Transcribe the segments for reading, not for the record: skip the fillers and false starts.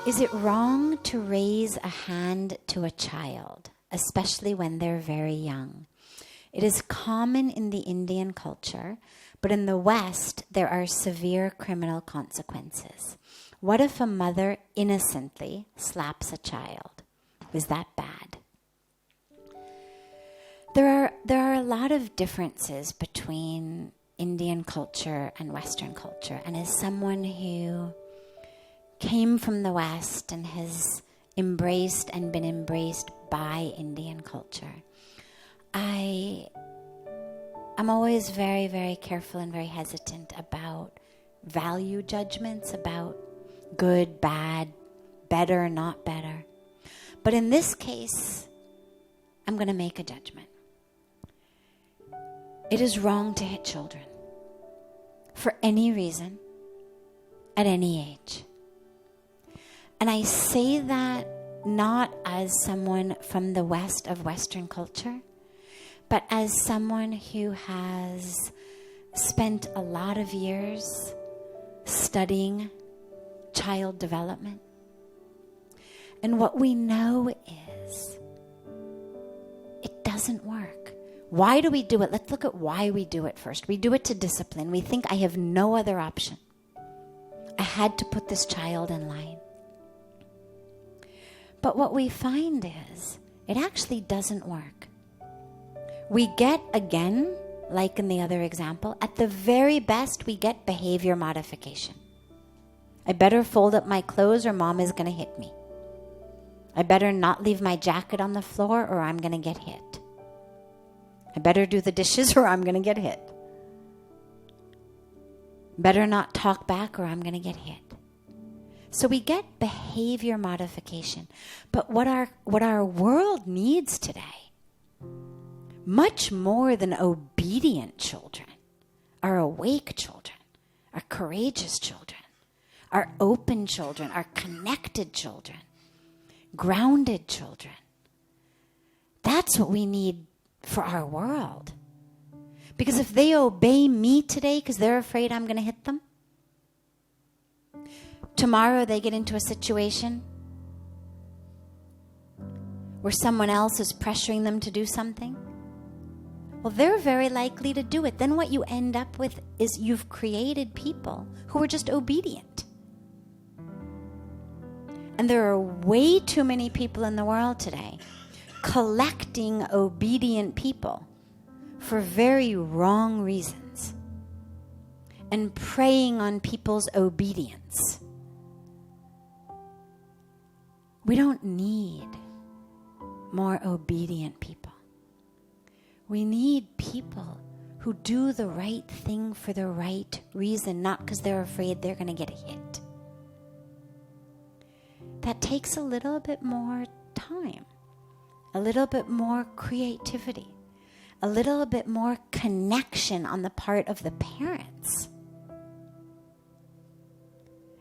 Is it wrong to raise a hand to a child, especially when they're very young? It is common in the Indian culture, but in the West, there are severe criminal consequences. What if a mother innocently slaps a child? Is that bad? There are a lot of differences between Indian culture and Western culture, and as someone who came from the West and has embraced and been embraced by Indian culture, I'm always very, very careful and very hesitant about value judgments, about good, bad, better, not better. But in this case, I'm going to make a judgment. It is wrong to hit children for any reason, at any age. And I say that not as someone from the West of Western culture, but as someone who has spent a lot of years studying child development. And what we know is it doesn't work. Why do we do it? Let's look at why we do it first. We do it to discipline. We think I have no other option. I had to put this child in line. But what we find is it actually doesn't work. We get, again, like in the other example, at the very best, we get behavior modification. I better fold up my clothes or mom is going to hit me. I better not leave my jacket on the floor or I'm going to get hit. I better do the dishes or I'm going to get hit. Better not talk back or I'm going to get hit. So we get behavior modification. But what our world needs today, much more than obedient children, are awake children, are courageous children, are open children, are connected children, grounded children. That's what we need for our world. Because if they obey me today because they're afraid I'm going to hit them, tomorrow they get into a situation where someone else is pressuring them to do something, well, they're very likely to do it. Then what you end up with is you've created people who are just obedient. And there are way too many people in the world today collecting obedient people for very wrong reasons and preying on people's obedience. We don't need more obedient people. We need people who do the right thing for the right reason, not because they're afraid they're going to get hit. That takes a little bit more time, a little bit more creativity, a little bit more connection on the part of the parents.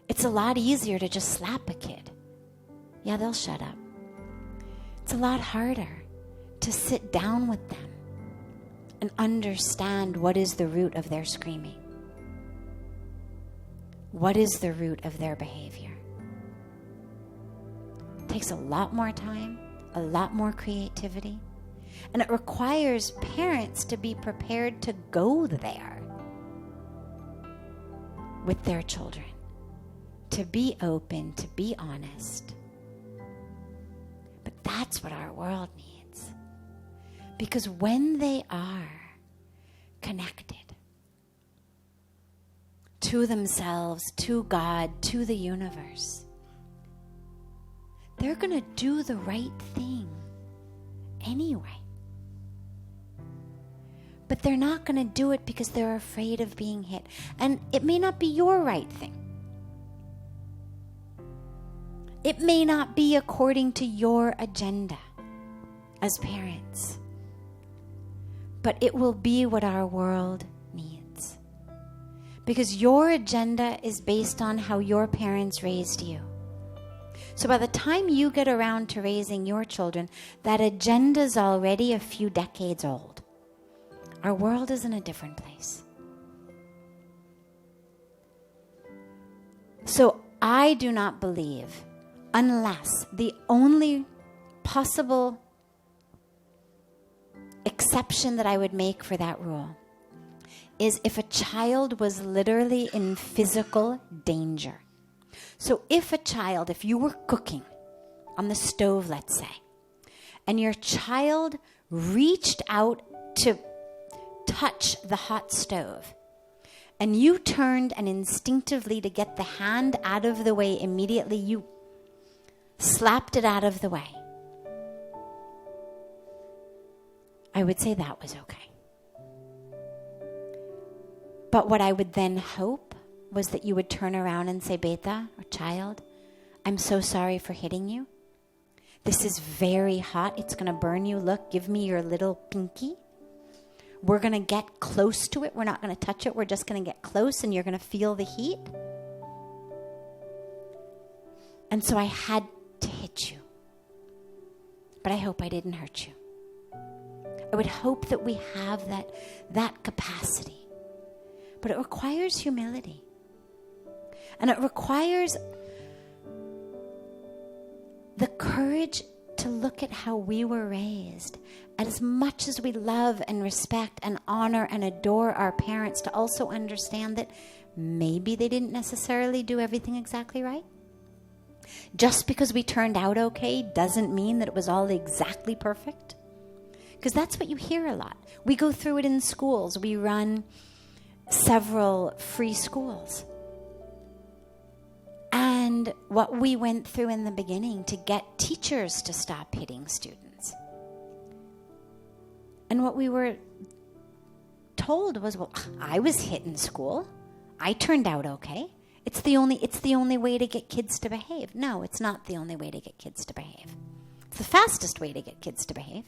It's a lot easier to just slap a kid. Yeah, they'll shut up. It's a lot harder to sit down with them and understand what is the root of their screaming. What is the root of their behavior? It takes a lot more time, a lot more creativity, and it requires parents to be prepared to go there with their children, to be open, to be honest. But that's what our world needs. Because when they are connected to themselves, to God, to the universe, they're going to do the right thing anyway. But they're not going to do it because they're afraid of being hit. And it may not be your right thing. It may not be according to your agenda as parents. But it will be what our world needs. Because your agenda is based on how your parents raised you. So by the time you get around to raising your children, that agenda is already a few decades old. Our world is in a different place. So I do not believe unless the only possible exception that I would make for that rule is if a child was literally in physical danger. So if you were cooking on the stove, let's say, and your child reached out to touch the hot stove, and you turned and instinctively to get the hand out of the way, immediately you slapped it out of the way, I would say that was okay. But what I would then hope was that you would turn around and say, Beta, or child, I'm so sorry for hitting you. This is very hot. It's going to burn you. Look, give me your little pinky. We're going to get close to it. We're not going to touch it. We're just going to get close and you're going to feel the heat. And so I had to hit you. But I hope I didn't hurt you. I would hope that we have that capacity. But it requires humility. And it requires the courage to look at how we were raised. As much as we love and respect and honor and adore our parents, to also understand that maybe they didn't necessarily do everything exactly right. Just because we turned out okay doesn't mean that it was all exactly perfect. Because that's what you hear a lot. We go through it in schools. We run several free schools. And what we went through in the beginning to get teachers to stop hitting students. And what we were told was, well, I was hit in school. I turned out okay. It's the only way to get kids to behave. No, it's not the only way to get kids to behave. It's the fastest way to get kids to behave.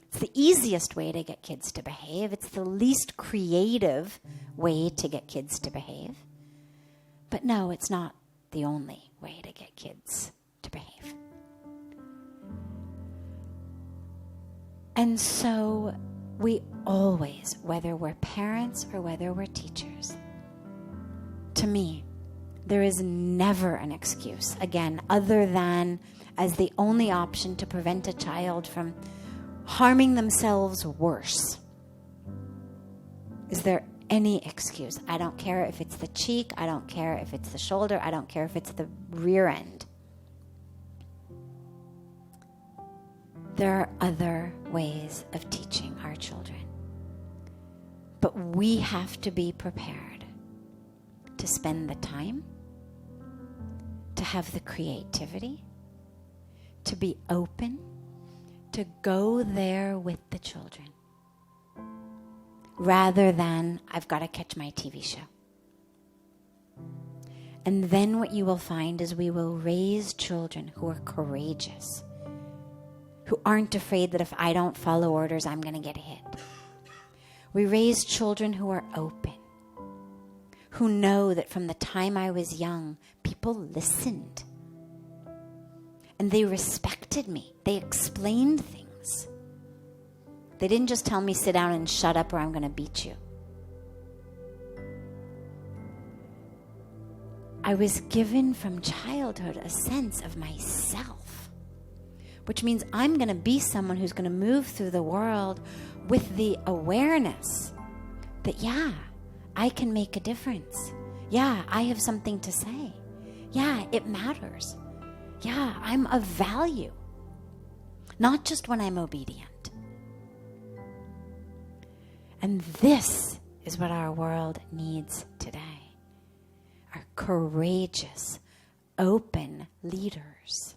It's the easiest way to get kids to behave. It's the least creative way to get kids to behave. But no, it's not the only way to get kids to behave. And so we always, whether we're parents or whether we're teachers, to me, there is never an excuse, again, other than as the only option to prevent a child from harming themselves worse. Is there any excuse? I don't care if it's the cheek. I don't care if it's the shoulder. I don't care if it's the rear end. There are other ways of teaching our children. But we have to be prepared to spend the time, to have the creativity, to be open, to go there with the children, rather than I've got to catch my TV show. And then what you will find is we will raise children who are courageous, who aren't afraid that if I don't follow orders, I'm going to get hit. We raise children who are open, who know that from the time I was young, people listened. And they respected me. They explained things. They didn't just tell me, sit down and shut up or I'm going to beat you. I was given from childhood a sense of myself, which means I'm going to be someone who's going to move through the world with the awareness that, yeah, I can make a difference. Yeah, I have something to say. Yeah, it matters. Yeah, I'm of value. Not just when I'm obedient. And this is what our world needs today. Are courageous, open leaders